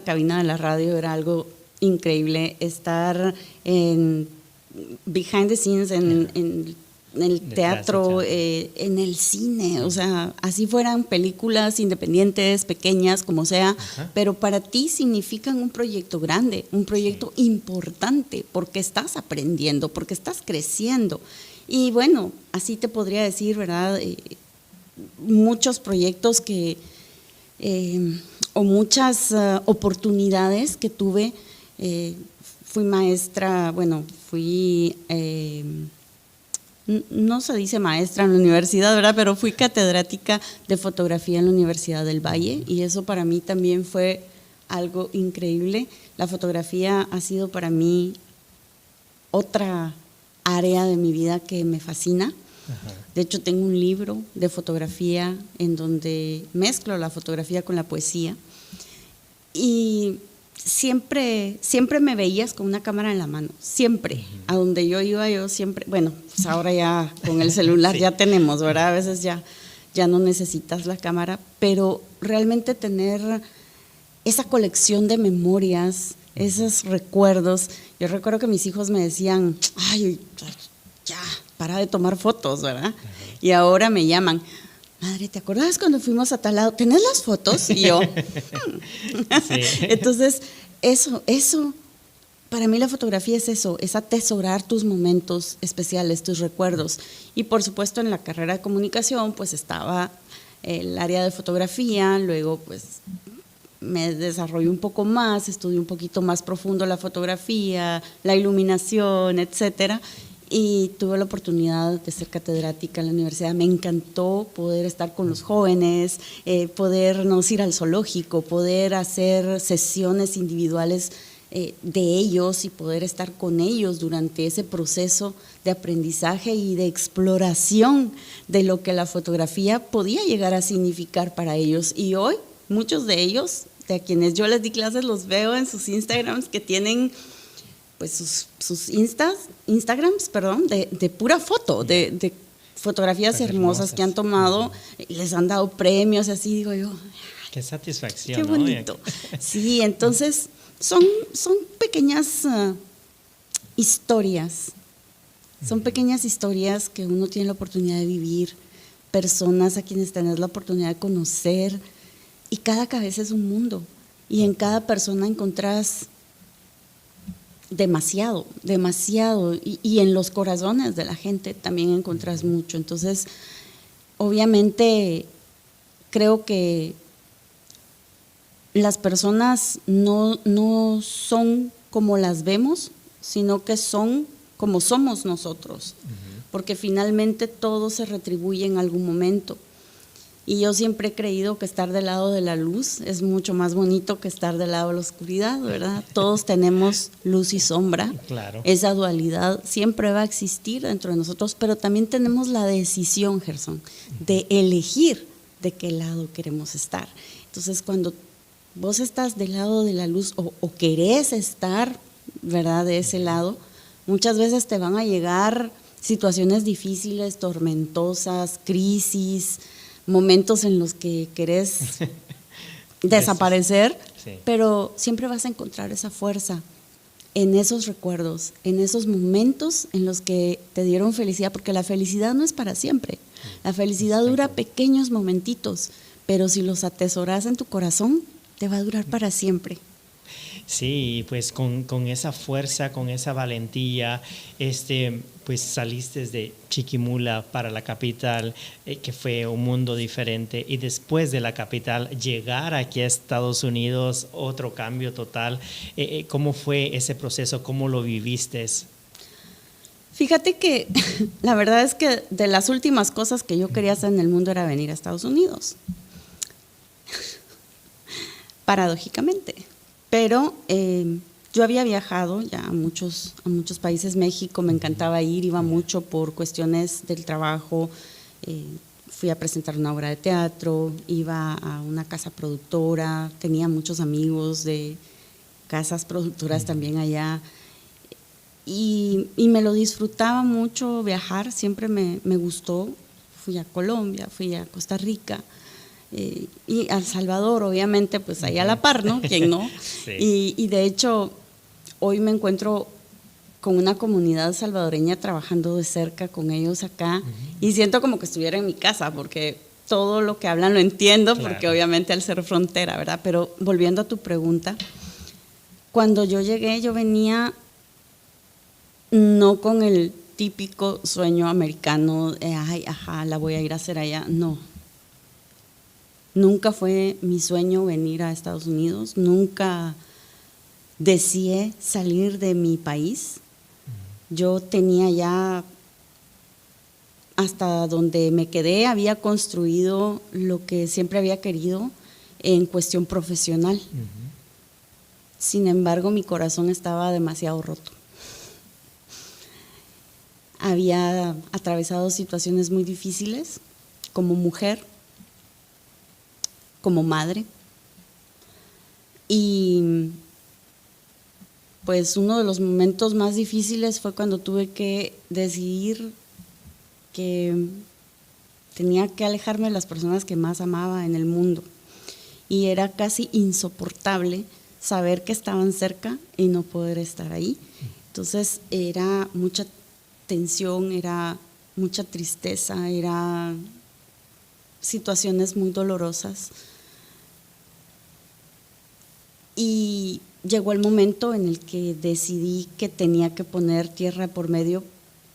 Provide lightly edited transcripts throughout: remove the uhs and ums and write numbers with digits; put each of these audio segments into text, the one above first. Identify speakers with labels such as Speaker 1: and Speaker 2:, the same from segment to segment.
Speaker 1: cabina de la radio era algo increíble, estar en behind the scenes, en el teatro, en el cine, o sea, así fueran películas independientes, pequeñas, como sea, pero para ti significan un proyecto grande, un proyecto importante, porque estás aprendiendo, porque estás creciendo. Y bueno, así te podría decir, ¿verdad? Muchos proyectos que, o muchas oportunidades que tuve. Fui maestra, bueno, no se dice maestra en la universidad, ¿verdad? Pero fui catedrática de fotografía en la Universidad del Valle y eso para mí también fue algo increíble. La fotografía ha sido para mí otra área de mi vida que me fascina. De hecho, tengo un libro de fotografía en donde mezclo la fotografía con la poesía y siempre me veías con una cámara en la mano, siempre, a donde yo iba, yo siempre, bueno, pues ahora ya con el celular ya tenemos, ¿verdad? A veces ya no necesitas la cámara, pero realmente tener esa colección de memorias, esos recuerdos. Yo recuerdo que mis hijos me decían, ay, ya, para de tomar fotos, ¿verdad? Y ahora me llaman, madre, ¿te acuerdas cuando fuimos a tal lado? ¿Tenés las fotos? Y yo, sí. Entonces, eso, para mí la fotografía es eso, es atesorar tus momentos especiales, tus recuerdos. Y por supuesto en la carrera de comunicación, pues estaba el área de fotografía, luego pues me desarrollé un poco más, estudié un poquito más profundo la fotografía, la iluminación, etcétera. Y tuve la oportunidad de ser catedrática en la universidad. Me encantó poder estar con los jóvenes, podernos ir al zoológico, poder hacer sesiones individuales de ellos y poder estar con ellos durante ese proceso de aprendizaje y de exploración de lo que la fotografía podía llegar a significar para ellos. Y hoy muchos de ellos, de quienes yo les di clases, los veo en sus Instagrams que tienen pues sus Instagrams, de pura foto, de fotografías hermosas que han tomado, y les han dado premios, así digo yo.
Speaker 2: Qué satisfacción,
Speaker 1: qué bonito. ¿No? Sí, entonces son pequeñas historias, son pequeñas historias que uno tiene la oportunidad de vivir, personas a quienes tenés la oportunidad de conocer, y cada cabeza es un mundo, y en cada persona encontrás demasiado, y en los corazones de la gente también encontrás mucho. Entonces, obviamente, creo que las personas no son como las vemos, sino que son como somos nosotros, porque finalmente todo se retribuye en algún momento. Y yo siempre he creído que estar del lado de la luz es mucho más bonito que estar del lado de la oscuridad, ¿verdad? Todos tenemos luz y sombra.
Speaker 2: Claro.
Speaker 1: Esa dualidad siempre va a existir dentro de nosotros, pero también tenemos la decisión, Gerson, de elegir de qué lado queremos estar. Entonces, cuando vos estás del lado de la luz o querés estar, ¿verdad?, de ese lado, muchas veces te van a llegar situaciones difíciles, tormentosas, crisis, momentos en los que querés desaparecer, sí. Pero siempre vas a encontrar esa fuerza en esos recuerdos, en esos momentos en los que te dieron felicidad, porque la felicidad no es para siempre, la felicidad dura pequeños momentitos, pero si los atesoras en tu corazón, te va a durar para siempre.
Speaker 2: Sí, pues con esa fuerza, con esa valentía, pues saliste de Chiquimula para la capital, que fue un mundo diferente, y después de la capital llegar aquí a Estados Unidos, otro cambio total. ¿Cómo fue ese proceso? ¿Cómo lo viviste?
Speaker 1: Fíjate que la verdad es que de las últimas cosas que yo quería hacer en el mundo era venir a Estados Unidos, paradójicamente. Pero yo había viajado ya a muchos países. México me encantaba ir, iba mucho por cuestiones del trabajo, fui a presentar una obra de teatro, iba a una casa productora, tenía muchos amigos de casas productoras también allá, y me lo disfrutaba mucho viajar, siempre me gustó. Fui a Colombia, fui a Costa Rica, y a El Salvador, obviamente, pues ahí a la par, ¿no? ¿Quién no?
Speaker 2: Sí.
Speaker 1: Y de hecho, hoy me encuentro con una comunidad salvadoreña trabajando de cerca con ellos acá, y siento como que estuviera en mi casa, porque todo lo que hablan lo entiendo,
Speaker 2: Claro.
Speaker 1: porque obviamente al ser frontera, ¿verdad? Pero volviendo a tu pregunta, cuando yo llegué, yo venía no con el típico sueño americano, ay, ajá, la voy a ir a hacer allá, no. Nunca fue mi sueño venir a Estados Unidos, nunca deseé salir de mi país. Yo tenía ya, hasta donde me quedé, había construido lo que siempre había querido en cuestión profesional. Sin embargo, mi corazón estaba demasiado roto. Había atravesado situaciones muy difíciles como mujer, como madre, y pues uno de los momentos más difíciles fue cuando tuve que decidir que tenía que alejarme de las personas que más amaba en el mundo, y era casi insoportable saber que estaban cerca y no poder estar ahí. Entonces era mucha tensión, era mucha tristeza, era situaciones muy dolorosas. Y llegó el momento en el que decidí que tenía que poner tierra por medio,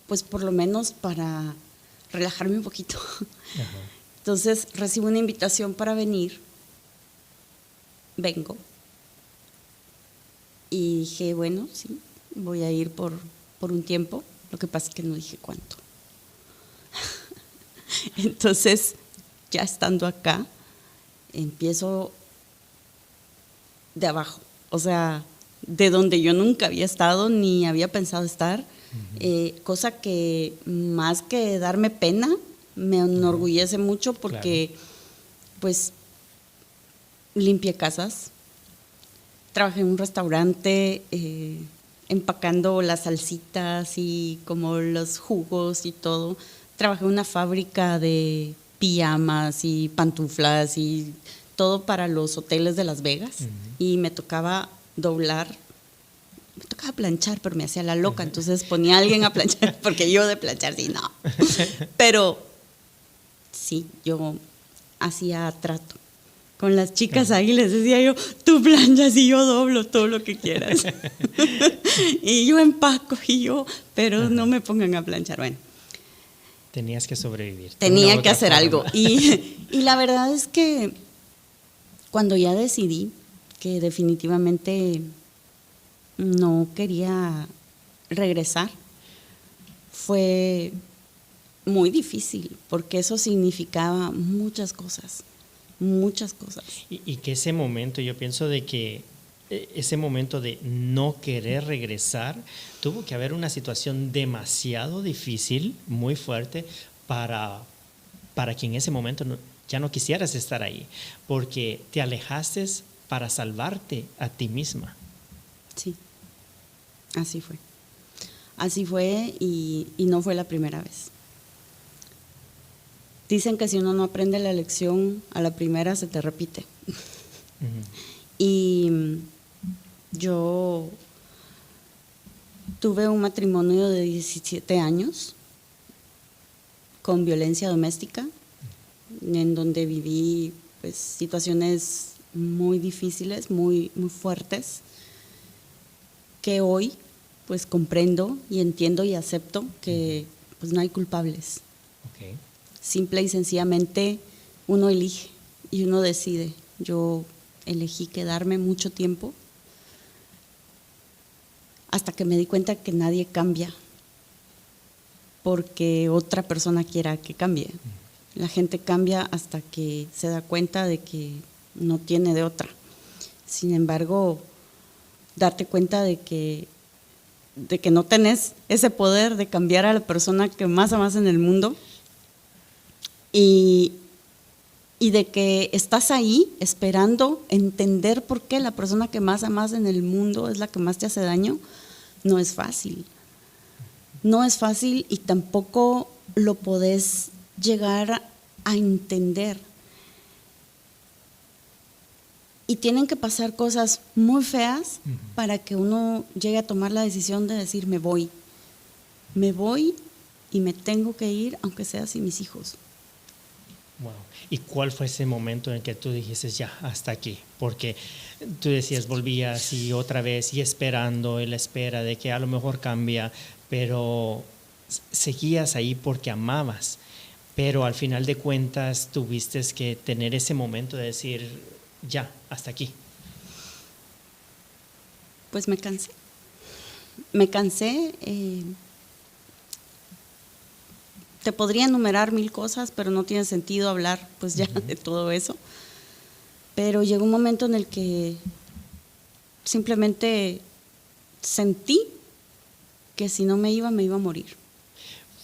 Speaker 1: pues por lo menos para relajarme un poquito.
Speaker 2: Ajá.
Speaker 1: Entonces recibo una invitación para venir, vengo, y dije, bueno, sí, voy a ir por un tiempo. Lo que pasa es que no dije cuánto. Entonces, ya estando acá, empiezo de abajo, o sea, de donde yo nunca había estado ni había pensado estar, cosa que más que darme pena, me enorgullece mucho porque, claro, pues, limpié casas, trabajé en un restaurante empacando las salsitas y como los jugos y todo, trabajé en una fábrica de pijamas y pantuflas y todo para los hoteles de Las Vegas, y me tocaba planchar, pero me hacía la loca, entonces ponía a alguien a planchar, porque yo de planchar sí, no. Pero sí, yo hacía trato con las chicas ahí, les decía yo, tú planchas y yo doblo todo lo que quieras. Y yo empaco pero no me pongan a planchar. Bueno,
Speaker 2: tenías que sobrevivir.
Speaker 1: Tenía que hacer algo. Y la verdad es que cuando ya decidí que definitivamente no quería regresar, fue muy difícil, porque eso significaba muchas cosas. Y
Speaker 2: que ese momento, yo pienso de que ese momento de no querer regresar, tuvo que haber una situación demasiado difícil, muy fuerte, para que en ese momento ya no quisieras estar ahí, porque te alejaste para salvarte a ti misma.
Speaker 1: Sí, así fue. Así fue, y no fue la primera vez. Dicen que si uno no aprende la lección a la primera, se te repite. Y yo tuve un matrimonio de 17 años con violencia doméstica, en donde viví pues situaciones muy difíciles, muy, muy fuertes, que hoy pues comprendo y entiendo y acepto que pues no hay culpables.
Speaker 2: Okay.
Speaker 1: Simple y sencillamente uno elige y uno decide. Yo elegí quedarme mucho tiempo hasta que me di cuenta que nadie cambia porque otra persona quiera que cambie. La gente cambia hasta que se da cuenta de que no tiene de otra. Sin embargo, darte cuenta de que no tenés ese poder de cambiar a la persona que más amas en el mundo, y de que estás ahí esperando entender por qué la persona que más amas en el mundo es la que más te hace daño, no es fácil. No es fácil, y tampoco lo podés llegar a entender. Y tienen que pasar cosas muy feas para que uno llegue a tomar la decisión de decir, me voy y me tengo que ir, aunque sea sin mis hijos.
Speaker 2: Wow. ¿Y cuál fue ese momento en que tú dijiste, ya, hasta aquí? Porque tú decías, volvías y otra vez y esperando, y la espera de que a lo mejor cambia, pero seguías ahí porque amabas. Pero al final de cuentas tuviste que tener ese momento de decir, ya, hasta aquí.
Speaker 1: Pues me cansé. Te podría enumerar 1000 cosas, pero no tiene sentido hablar pues ya de todo eso. Pero llegó un momento en el que simplemente sentí que si no me iba a morir.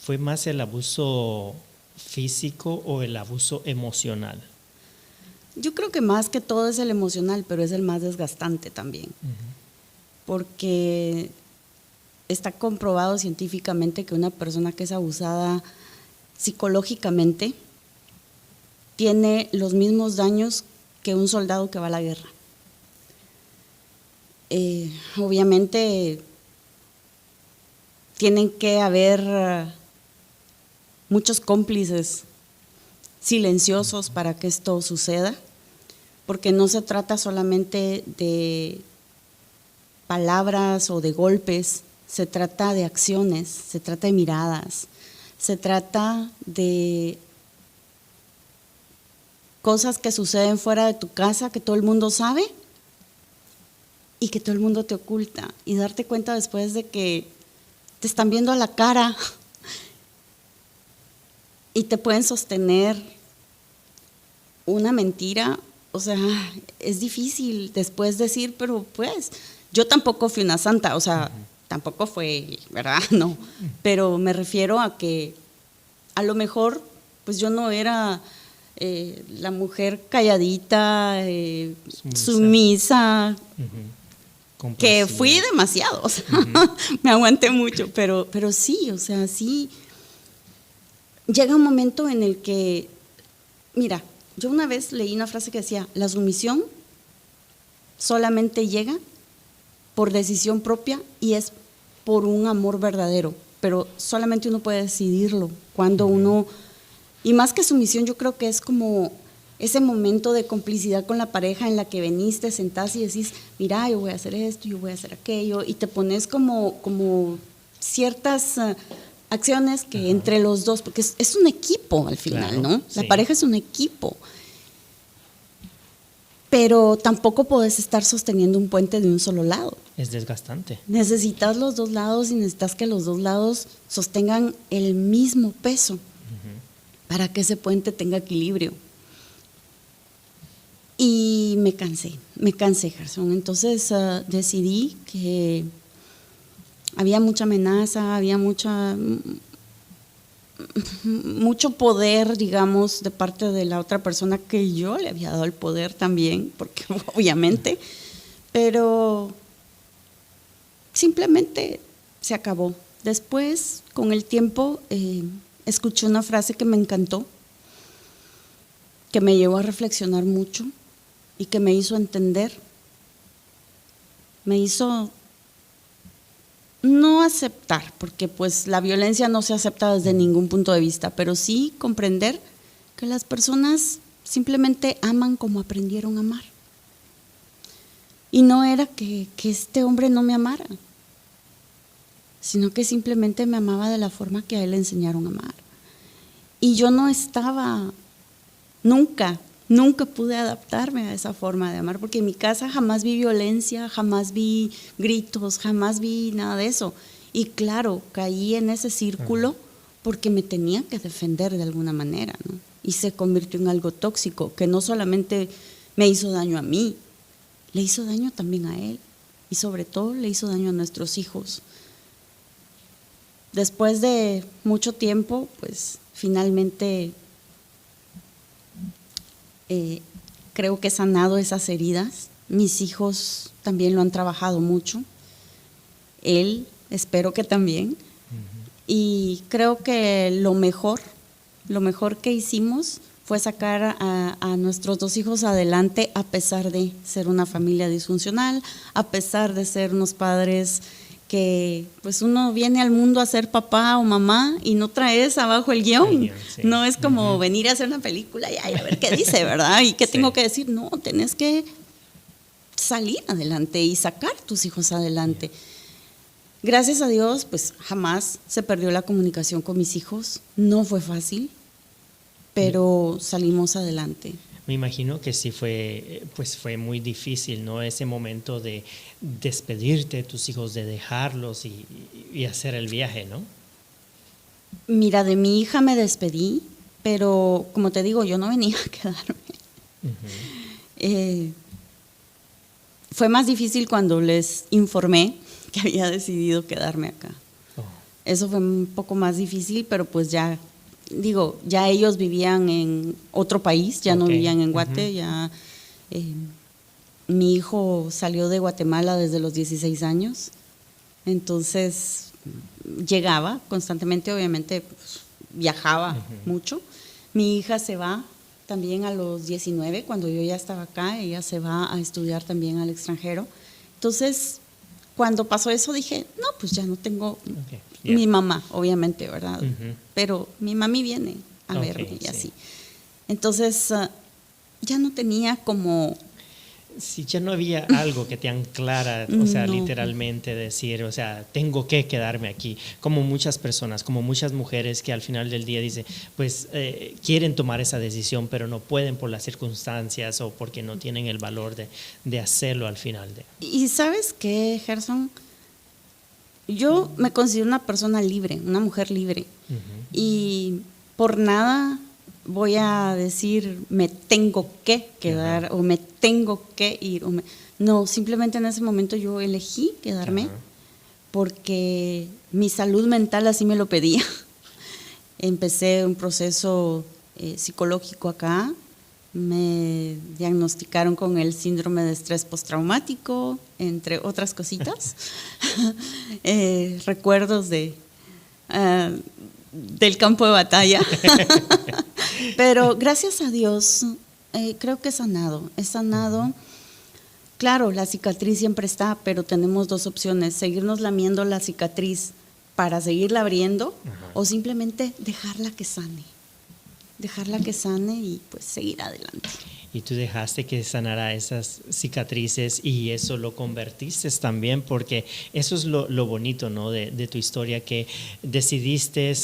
Speaker 2: ¿Fue más el abuso físico o el abuso emocional?
Speaker 1: Yo creo que más que todo es el emocional, pero es el más desgastante también. Porque está comprobado científicamente que una persona que es abusada psicológicamente tiene los mismos daños que un soldado que va a la guerra. Obviamente tienen que haber muchos cómplices silenciosos para que esto suceda, porque no se trata solamente de palabras o de golpes, se trata de acciones, se trata de miradas, se trata de cosas que suceden fuera de tu casa que todo el mundo sabe y que todo el mundo te oculta, y darte cuenta después de que te están viendo a la cara y te pueden sostener una mentira. O sea, es difícil después decir, pero pues yo tampoco fui una santa, o sea, tampoco fue, ¿verdad? No, pero me refiero a que a lo mejor pues yo no era la mujer calladita, sumisa, que fui demasiado, o sea, me aguanté mucho, pero sí, o sea, sí. Llega un momento en el que, mira, yo una vez leí una frase que decía, la sumisión solamente llega por decisión propia y es por un amor verdadero, pero solamente uno puede decidirlo cuando uno, y más que sumisión, yo creo que es como ese momento de complicidad con la pareja en la que veniste, sentás y decís, mira, yo voy a hacer esto, yo voy a hacer aquello, y te pones como ciertas acciones que entre los dos, porque es un equipo al final, claro, ¿no? La pareja es un equipo. Pero tampoco podés estar sosteniendo un puente de un solo lado.
Speaker 2: Es desgastante.
Speaker 1: Necesitas los dos lados y necesitas que los dos lados sostengan el mismo peso para que ese puente tenga equilibrio. Y me cansé, Gerson. Entonces decidí que había mucha amenaza, había mucho poder, digamos, de parte de la otra persona, que yo le había dado el poder también, porque obviamente, pero simplemente se acabó. Después, con el tiempo, escuché una frase que me encantó, que me llevó a reflexionar mucho y que me hizo entender, me hizo no aceptar, porque pues la violencia no se acepta desde ningún punto de vista, pero sí comprender que las personas simplemente aman como aprendieron a amar. Y no era que este hombre no me amara, sino que simplemente me amaba de la forma que a él le enseñaron a amar. Y yo no estaba, nunca pude adaptarme a esa forma de amar, porque en mi casa jamás vi violencia, jamás vi gritos, jamás vi nada de eso. Y claro, caí en ese círculo porque me tenía que defender de alguna manera, ¿no? Y se convirtió en algo tóxico, que no solamente me hizo daño a mí, le hizo daño también a él, y sobre todo le hizo daño a nuestros hijos. Después de mucho tiempo, pues finalmente creo que he sanado esas heridas. Mis hijos también lo han trabajado mucho. Él, espero que también. Y creo que lo mejor que hicimos fue sacar a nuestros 2 hijos adelante a pesar de ser una familia disfuncional, a pesar de ser unos padres que pues uno viene al mundo a ser papá o mamá y no traes abajo el guión. Sí. No es como venir a hacer una película y a ver qué dice, ¿verdad? Y qué tengo que decir. No, tenés que salir adelante y sacar tus hijos adelante. Gracias a Dios, pues jamás se perdió la comunicación con mis hijos. No fue fácil, pero salimos adelante.
Speaker 2: Me imagino que sí fue muy difícil, ¿no? Ese momento de despedirte de tus hijos, de dejarlos y hacer el viaje, ¿no?
Speaker 1: Mira, de mi hija me despedí, pero como te digo, yo no venía a quedarme. Fue más difícil cuando les informé que había decidido quedarme acá. Eso fue un poco más difícil, pero pues ya ellos vivían en otro país, ya no vivían en Guate, ya mi hijo salió de Guatemala desde los 16 años, entonces llegaba constantemente, obviamente pues, viajaba mucho. Mi hija se va también a los 19, cuando yo ya estaba acá, ella se va a estudiar también al extranjero. Entonces, cuando pasó eso dije, no, pues ya no tengo mi mamá, obviamente, ¿verdad? Pero mi mami viene a verme y así. Entonces, ya no tenía como...
Speaker 2: Sí, ya no había algo que te anclara, o sea, no. Literalmente decir, o sea, tengo que quedarme aquí. Como muchas personas, como muchas mujeres que al final del día dicen, pues quieren tomar esa decisión, pero no pueden por las circunstancias o porque no tienen el valor de hacerlo al final.
Speaker 1: Y ¿sabes qué, Gerson? Yo me considero una persona libre, una mujer libre. Y por nada voy a decir me tengo que quedar o me tengo que ir. No, simplemente en ese momento yo elegí quedarme porque mi salud mental así me lo pedía. Empecé un proceso psicológico acá, me diagnosticaron con el síndrome de estrés postraumático, entre otras cositas. Recuerdos del campo de batalla. Pero gracias a Dios, creo que he sanado. Claro, la cicatriz siempre está, pero tenemos 2 opciones: seguirnos lamiendo la cicatriz para seguirla abriendo o simplemente dejarla que sane y pues seguir adelante.
Speaker 2: Y tú dejaste que sanara esas cicatrices y eso lo convertiste también, porque eso es lo bonito, ¿no? de tu historia, que decidiste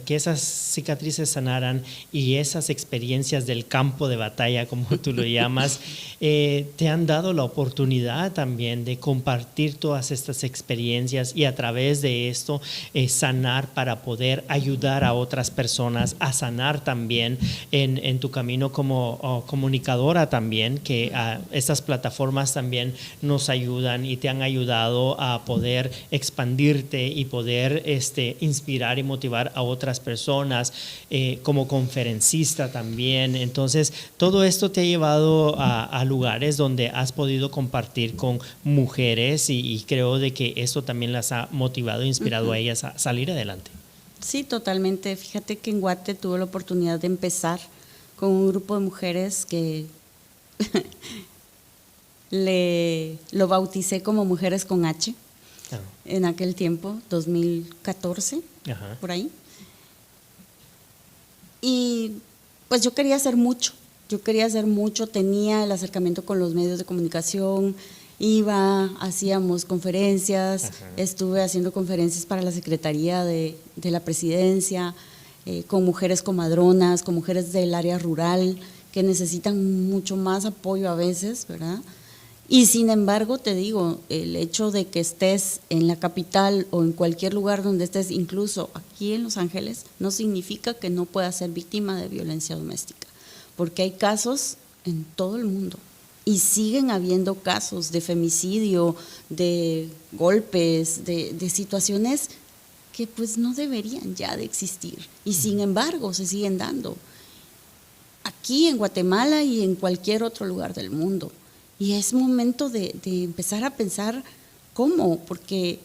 Speaker 2: que esas cicatrices sanaran y esas experiencias del campo de batalla, como tú lo llamas, te han dado la oportunidad también de compartir todas estas experiencias y a través de esto sanar para poder ayudar a otras personas a sanar también en tu camino como comunicador también, que estas plataformas también nos ayudan y te han ayudado a poder expandirte y poder inspirar y motivar a otras personas, como conferencista también. Entonces, todo esto te ha llevado a lugares donde has podido compartir con mujeres y creo de que esto también las ha motivado e inspirado a ellas a salir adelante.
Speaker 1: Sí, totalmente. Fíjate que en Guate tuve la oportunidad de empezar con un grupo de mujeres que lo bauticé como Mujeres con H en aquel tiempo, 2014, por ahí. Y pues yo quería hacer mucho, tenía el acercamiento con los medios de comunicación, hacíamos conferencias, estuve haciendo conferencias para la Secretaría de la Presidencia, con mujeres comadronas, con mujeres del área rural, que necesitan mucho más apoyo a veces, ¿verdad? Y sin embargo, te digo, el hecho de que estés en la capital o en cualquier lugar donde estés, incluso aquí en Los Ángeles, no significa que no puedas ser víctima de violencia doméstica, porque hay casos en todo el mundo y siguen habiendo casos de femicidio, de golpes, de situaciones que pues no deberían ya de existir y sin embargo se siguen dando aquí en Guatemala y en cualquier otro lugar del mundo. Y es momento de empezar a pensar cómo, porque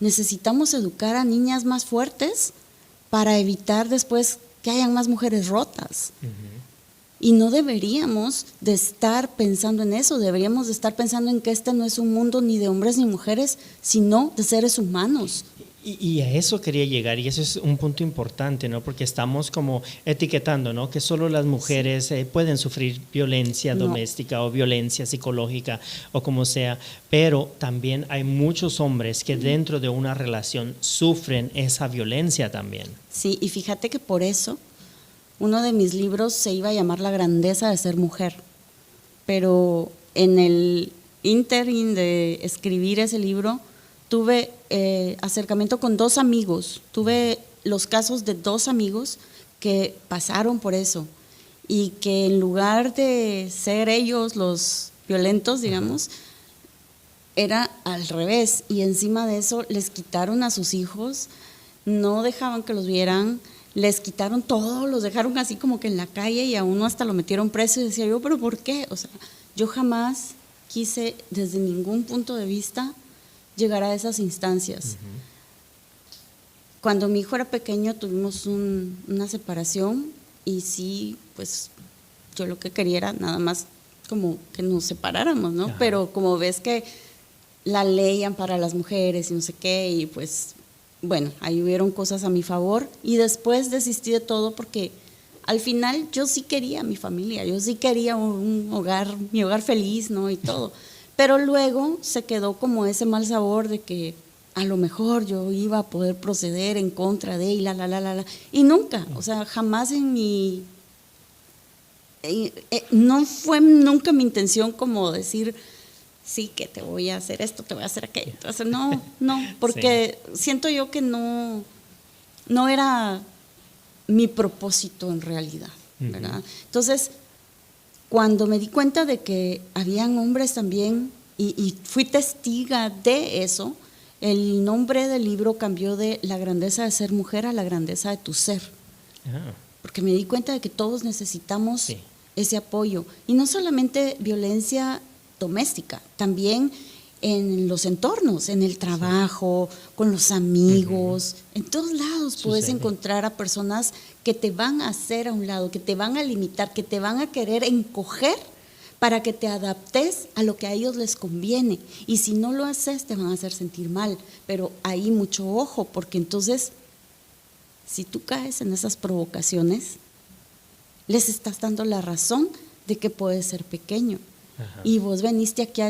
Speaker 1: necesitamos educar a niñas más fuertes para evitar después que hayan más mujeres rotas. Y no deberíamos de estar pensando en eso, deberíamos de estar pensando en que este no es un mundo ni de hombres ni mujeres, sino de seres humanos.
Speaker 2: Y a eso quería llegar, y eso es un punto importante, ¿no? Porque estamos como etiquetando, ¿no? Que solo las mujeres pueden sufrir violencia doméstica o violencia psicológica o como sea, pero también hay muchos hombres que dentro de una relación sufren esa violencia también.
Speaker 1: Sí, y fíjate que por eso uno de mis libros se iba a llamar La grandeza de ser mujer, pero en el ínterin de escribir ese libro tuve acercamiento con 2 amigos, tuve los casos de 2 amigos que pasaron por eso y que en lugar de ser ellos los violentos, digamos, era al revés, y encima de eso les quitaron a sus hijos, no dejaban que los vieran, les quitaron todo, los dejaron así como que en la calle y a uno hasta lo metieron preso, y decía yo, ¿pero por qué? O sea, yo jamás quise desde ningún punto de vista llegar a esas instancias. Cuando mi hijo era pequeño tuvimos una separación y sí, pues yo lo que quería era nada más como que nos separáramos, ¿no?
Speaker 2: Ajá.
Speaker 1: Pero como ves que la ley ampara a las mujeres y no sé qué, y pues bueno, ahí hubieron cosas a mi favor y después desistí de todo porque al final yo sí quería mi familia, yo sí quería un hogar, mi hogar feliz, ¿no? Y todo. Pero luego se quedó como ese mal sabor de que a lo mejor yo iba a poder proceder en contra de y y nunca, o sea, jamás en mi no fue nunca mi intención como decir sí, que te voy a hacer esto, te voy a hacer aquello. Entonces, no, porque siento yo que no era mi propósito en realidad, ¿verdad? Entonces, cuando me di cuenta de que habían hombres también, y fui testiga de eso, el nombre del libro cambió de La grandeza de ser mujer a La grandeza de tu ser. Porque me di cuenta de que todos necesitamos ese apoyo. Y no solamente violencia doméstica, también en los entornos, en el trabajo, con los amigos, en todos lados puedes encontrar a personas que te van a hacer a un lado, que te van a limitar, que te van a querer encoger para que te adaptes a lo que a ellos les conviene. Y si no lo haces, te van a hacer sentir mal. Pero ahí mucho ojo, porque entonces, si tú caes en esas provocaciones, les estás dando la razón de que puedes ser pequeño. Y vos veniste aquí a